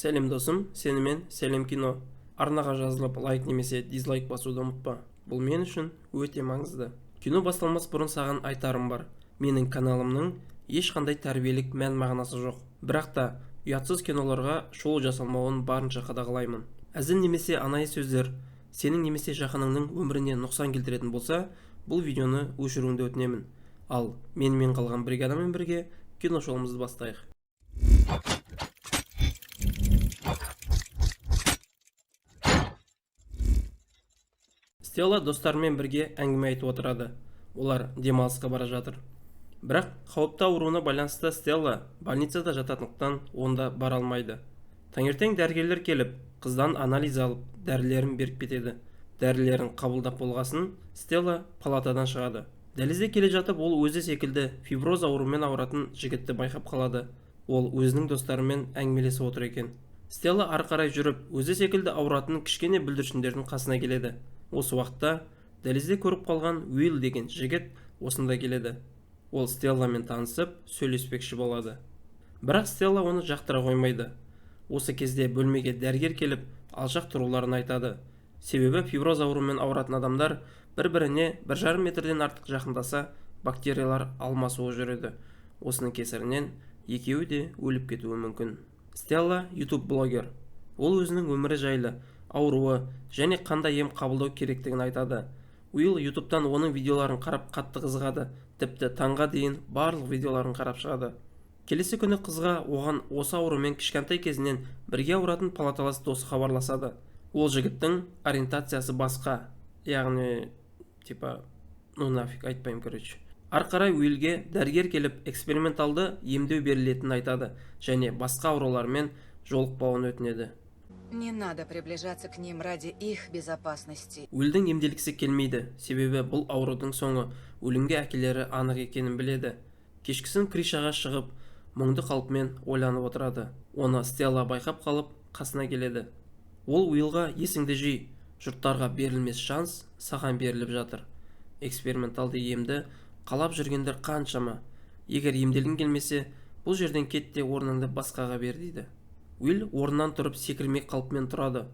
Сәлем досым, сенімен сәлем кино. Арнаға жазылып лайк немесе дизлайк басуды ұмытпа. Бұл мен үшін өте маңызды. Кино басталмас бұрын саған айтарым бар. Менің каналымның ешқандай тәрбиелік мән мағынасы жоқ. Бірақ та ұятсыз киноларға шоу жасалмауын барынша қадағалаймын. Әзіл немесе анайы сөздер сенің немесе жақыныңның өміріне нұқсан келтіретін болса, бұл видеоны өшіруіңді өтінемін. Ал менімен қалған бригадамен бірге кино шоуымызды бастайық. Стелла достарымен бірге әңгіме айтып отырады. Олар демалысқа бара жатыр. Бірақ қауіпті ауруына байланысты Стелла больницада жататындықтан онда бара алмайды. Таңертең дәрігерлер келіп, қыздан анализ алып, дәрілерін беріп кетеді. Дәрілерін қабылдап болғасын, Стелла палатадан шығады. Дәлізде келе жатып, ол өзі секілді фиброз ауруымен ауыратын жігітті байқап қалады. Ол өзінің достарымен әңгімелесіп отыр екен. Стелла ары қарай жүріп, өзі секілді ауыратын кішкене бүлдіршіндердің қасына келеді. Осы уақытта дәлізде көріп қалған Уилл деген жігіт осында келеді. Ол Стелламен танысып, сөйлеспекші болады. Бірақ Стелла оны жақтыра қоймайды. Осы кезде бөлмеге дәрігер келіп, алшақ тұруларын айтады. Себебі фиброз ауруымен ауыратын адамдар бір-біріне 1,5 метрден артық жақындаса, бактериялар алмасуы жүреді. Осының кесірінен екеуі де өліп кетуі мүмкін. Стелла YouTube блогер. Ол өзінің өмірі жайлы, ауруы және қандай ем қабылдау керектігін айтады. Уилл YouTube'тан оның видеоларын қарап қатты қызығады, тіпті таңға дейін барлық видеоларын қарап шығады. Келесі күні қызға оған осы аурумен кішкентай кезінен бірге ауыратын палаталас досы хабарласады. Ол жігіттің ориентациясы басқа, яғни нафиг айтпаймын, короче. Ары қарай Уиллге дәрігер келіп эксперименталды емдеу берілетінін айтады және басқа аурулармен жолықпауын өтінеді. Не надо приближаться к ним ради их безопасности. Уиллдің емделгісі келмейді, себебі бұл аурудың соңы өлімге әкелері анық екенін біледі. Кешкісін Кришаға шығып, мұңды қалпымен ойланып отырады. Оны Стелла байқап қалып, қасына келеді. Ол Уиллға есіңді жи, жұрттарға берілмес шанс саған беріліп жатыр. Эксперименталды емді қалап жүргендер қаншама. Егер емделгің келмесе, бұл жерден кет те орныңды басқаға бер дейді. Уилл орнынан тұрып секірмек қалпымен тұрады.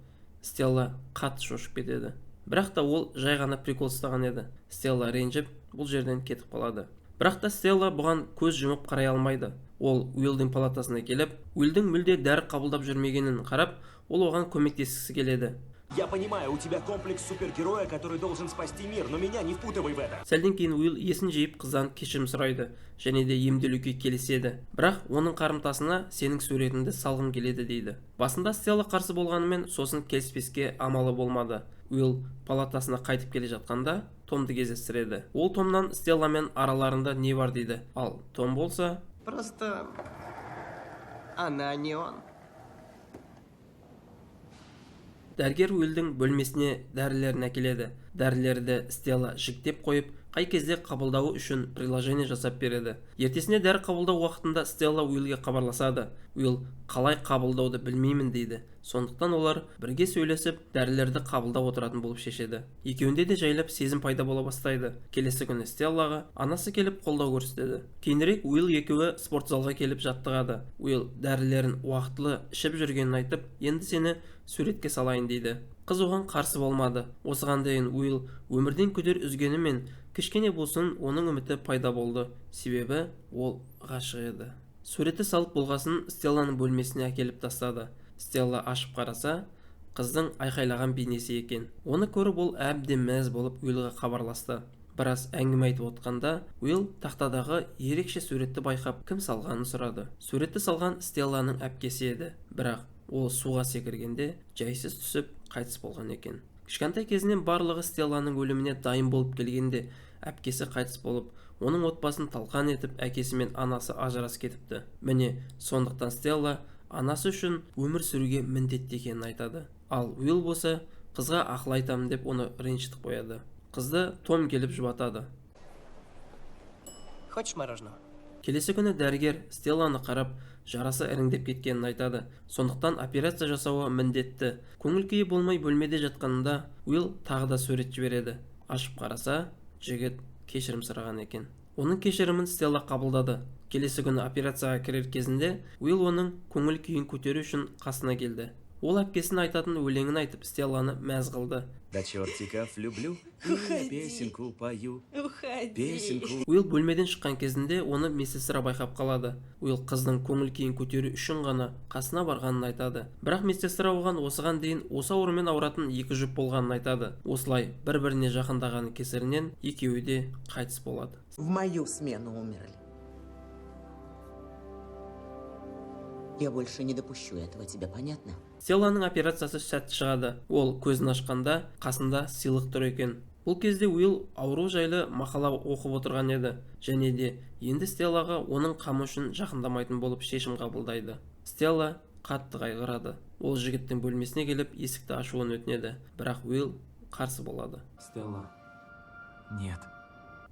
Стелла қатты шошып кетеді. Бірақ та ол жай ғана прикол ұстаған еді. Стелла ренжіп, бұл жерден кетіп қалады. Бірақ та Стелла бұған көз жұмып қарай алмайды. Ол Уиллдің палатасына келіп, Уиллдің мүлде дәрі қабылдап жүрмегенін қарап, ол оған көмектескісі келеді. Я понимаю, у тебя комплекс супергероя, который должен спасти мир, но меня не впутывай в это. Сәлден кейін Уилл есін жиып қыздан кешірім сұрайды және де емделуге келіседі. Бірақ оның қарымтасына сенің суретіңді салғым келеді дейді. Басында Стелла қарсы болғанымен, сосын келіспеске амалы болмады. Уилл палатасына қайтып келе жатқанда Томды кездестіреді. Ол Томнан Стелламен араларында не бар дейді. Ал Том болса, Просто она не он. дәрігер Уиллдің бөлмесіне дәрілерін әкеледі. Дәрілерді Стелла жіктеп қойып, қай кезде қабылдауы үшін приложение жасап береді. Ертесіне дәрі қабылдау уақытында Стелла Уиллге хабарласады. Уилл қалай қабылдауды білмеймін дейді. Сондықтан олар бірге сөйлесіп, дәрілерді қабылдап отыратын болып шешеді. Екеуінде де жайлап сезім пайда бола бастайды. Келесі күні Стеллаға анасы келіп қолдау көрсетеді. Кейінірек Уилл екеуі спортзалға келіп жаттығады. Уилл дәрілерін уақытылы ішіп жүргенін айтып, енді сені суретке салайын дейді. Қыз оған қарсы болмады. Осыған дейін Уилл өмірден күдер үзгенімен, кішкене болсын оның үміті пайда болды, себебі ол ғашық еді. Суретті салып болғасын Стелланың бөлмесіне әкеліп тастады. Стелла ашып қараса, қыздың айқайлаған бейнесі екен. Оны көріп ол әбден мәз болып Уиллға хабарласты. Біраз әңгіме айтып отқанда, Уилл тақтадағы ерекше суретті байқап, кім салғанын сұрады. Суретті салған Стелланың әпкесі еді, бірақ ол суға секіргенде жайсыз түсіп қайтыс болған екен. Кішкентай кезінен барлығы Стелланың өліміне дайын болып келгенде, әпкесі қайтыс болып, оның отбасын талқан етіп, әкесі мен анасы ажырас кетіпті. Міне, сондықтан Стелла анасы үшін өмір сүруге міндетті екенін айтады. Ал Уилл болса, қызға ақыл айтамын деп оны ренжітіп қояды. Қызды Том келіп жұбатады. Хочешь мороженого? Келесі күні дәрігер Стелланы қарап, жарасы іріңдеп кеткенін айтады. Сондықтан операция жасауы міндетті. Көңіл күйі болмай бөлмеде жатқанында Уилл тағы да сурет жібереді. Ашып қараса, жігіт кешірім сұраған екен. Оның кешірімін Стелла қабылдады. Келесі күні операцияға кірер кезінде Уилл оның көңіл күйін көтеру үшін қасына келді. Ол әпкесіне айтатын өлеңін айтып Стелланы мәз қылды. До чертиков люблю, я песенку пою, песенку. Уилл бөлмеден шыққан кезінде оны медсестра байқап қалады. Уилл қыздың көңіл күйін көтеру үшін ғана қасына барғанын айтады. Бірақ медсестра оған осыған дейін осы аурумен ауыратын екі жұп болғанын айтады. Осылай бір-біріне жақындаған кесірінен екеуі де қайтыс болады. В мою смену умерли. Я больше не допущу этого, тебе понятно? Стелланың операциясы сәтті шығады. Ол көзін ашқанда қасында сыйлық тұр екен. Бұл кезде Уилл ауру жайлы мақала оқып отырған еді, және де енді Стеллаға оның қамы үшін жақындамайтын болып шешім қабылдайды. Стелла қатты қайғырады. Ол жігіттің бөлмесіне келіп есікті ашуын өтінеді, бірақ Уилл қарсы болады. Стелла, нет.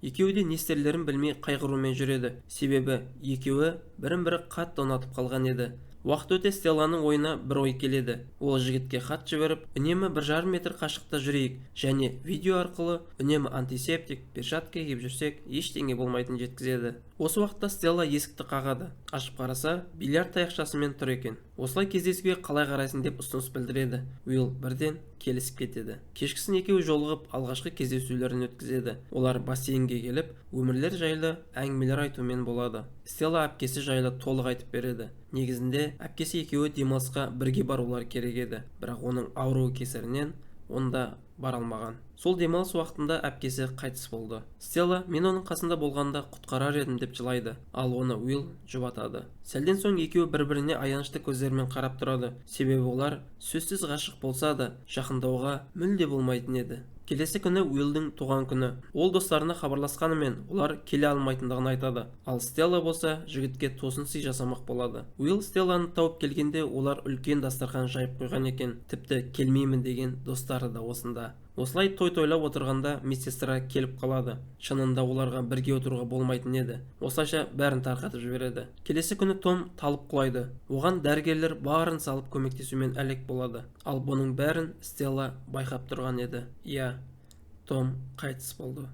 Екеуі де не істерлерін білмей қайғырумен жүреді, себебі екеуі бірін-бірі қатты ұнатып қалған еді. Уақыт өте Стелланың ойына бір ой келеді. Ол жігітке хат жіберіп, үнемі 1,5 метр қашықта жүрейік, және видео арқылы үнемі антисептик, перчатка киіп жүрсек, ештеңе болмайтын жеткізеді. Осы уақытта Стелла есікті қағады. Ашып қараса, бильярд таяқшасымен тұр екен. Осылай кездесуге қалай қарайсың деп ұсыныс білдіреді. Уилл бірден келісіп кетеді. Кешкісін екеуі жолығып, алғашқы кездесулерін өткізеді. Олар бассейнге келіп, өмірлер жайлы әңгімелер айтумен болады. Стелла әпкесі жайлы толық айтып береді. Негізінде, әпкесі екеуі демалысқа бірге барулар керек еді, бірақ оның ауруы кесірінен онда бара алмаған. Сол демалыс уақытында әпкесі қайтыс болды. Стелла мен оның қасында болғанда құтқарар едім деп жылайды, ал оны Уилл жұбатады. Сәлден соң екеуі бір-біріне аянышты көздермен қарап тұрады, себебі олар сөзсіз ғашық болса да жақындауға мүлде болмайтын еді. Келесі күні Уиллдің туған күні. Ол достарына хабарласқанымен олар келе алмайтындығын айтады. Ал Стелла болса жігітке тосын сый жасамақ болады. Уилл Стелланы тауып келгенде олар үлкен дастархан жайып қойған екен. Тіпті келмеймін деген достары да осында. Осылай той-тойлап отырғанда медсестра келіп қалады. Шынында оларға бірге отыруға болмайтын еді. Осылайша бәрін тарқатып жібереді. Келесі күні Том талып құлайды. Оған дәрігерлер барын салып көмектесумен әлек болады. Ал бұның бәрін Стелла байқап тұрған еді. Иә, Том қайтыс болды.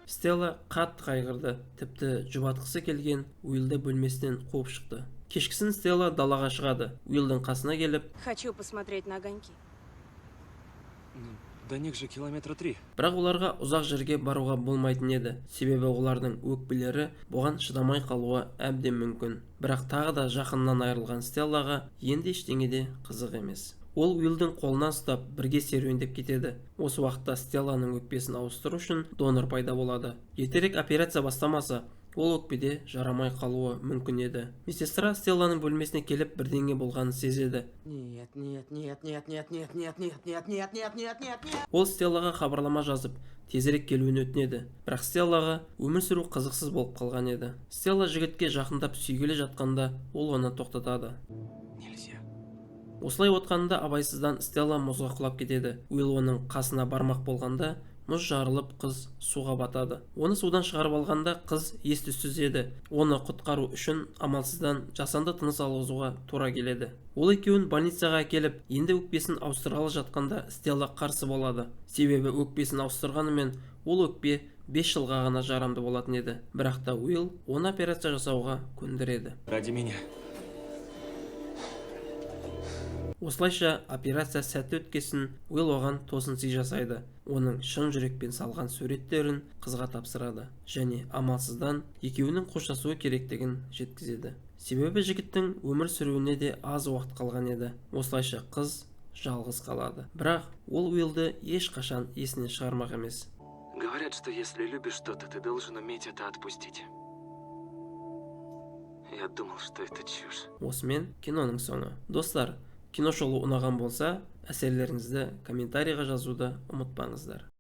Стелла қатты қайғырды. Тіпті жұбатқысы келген Уиллді бөлмесінен қуып шықты. Кешкісін Стелла далаға шығады. Уиллдің қасына келіп, Хочу посмотреть на огоньки. До них же километра 3. бірақ оларға ұзақ жерге баруға болмайтын еді, себебі олардың өкпелері бұған шыдамай қалуы әбден мүмкін. Бірақ тағы да жақыннан айырылған Стеллаға енді ештеңе де қызық емес. Ол Уиллдің қолынан ұстап бірге серуендеп кетеді. Осы уақытта Стелланың өкпесін ауыстыру үшін донор пайда болады. Ертерек операция бастамаса, ол өкпеде жарамай қалуы мүмкін еді. Медсестра Стелланың бөлмесіне келіп бірдеңе болғанын сезеді. Нет, нет, нет, нет, нет, нет, нет, нет, нет, нет, нет, нет, нет, нет. Ол Стеллаға хабарлама жазып, тезірек келуін өтінеді. Бірақ Стеллаға өмір сүру қызықсыз болып қалған еді. Стелла жігітке жақындап сүйгелі жатқанда, ол оны тоқтатады. Нельзя. Осылай отқанында абайсыздан Стелла мұзға құлап кетеді. Уилл оның қасына бармақ болғанда, мұз жарылып қыз суға батады. Оны судан шығарып алғанда қыз ес-түссіз еді. Оны құтқару үшін амалсыздан жасанды тыныс алғызуға тура келеді. Ол екеуін больницаға әкеліп, енді өкпесін ауыстырғалы жатқанда Стелла қарсы болады. Себебі өкпесін ауыстырғанымен ол өкпе 5 жылға ғана жарамды болатын еді. Бірақ та Уилл оны операция жасауға көндіреді. Ради меня. Осылайша операция сәтті өткесін Уилл оған тосын сый жасайды. Оның шын жүрекпен салған суреттерін қызға тапсырады және амалсыздан екеуінің қоштасуы керектігін жеткізеді. Себебі жігіттің өмір сүруіне де аз уақыт қалған еді. Осылайша қыз жалғыз қалады. Бірақ ол Уиллді ешқашан есінен шығармақ емес. Говорят, что если любишь что-то, ты должен уметь это отпустить. Я думал, что это чушь. Осымен киноның соңы. Достар, кино шоу ұнаған болса, әсерлеріңізді комментарийға жазуды ұмытпаңыздар.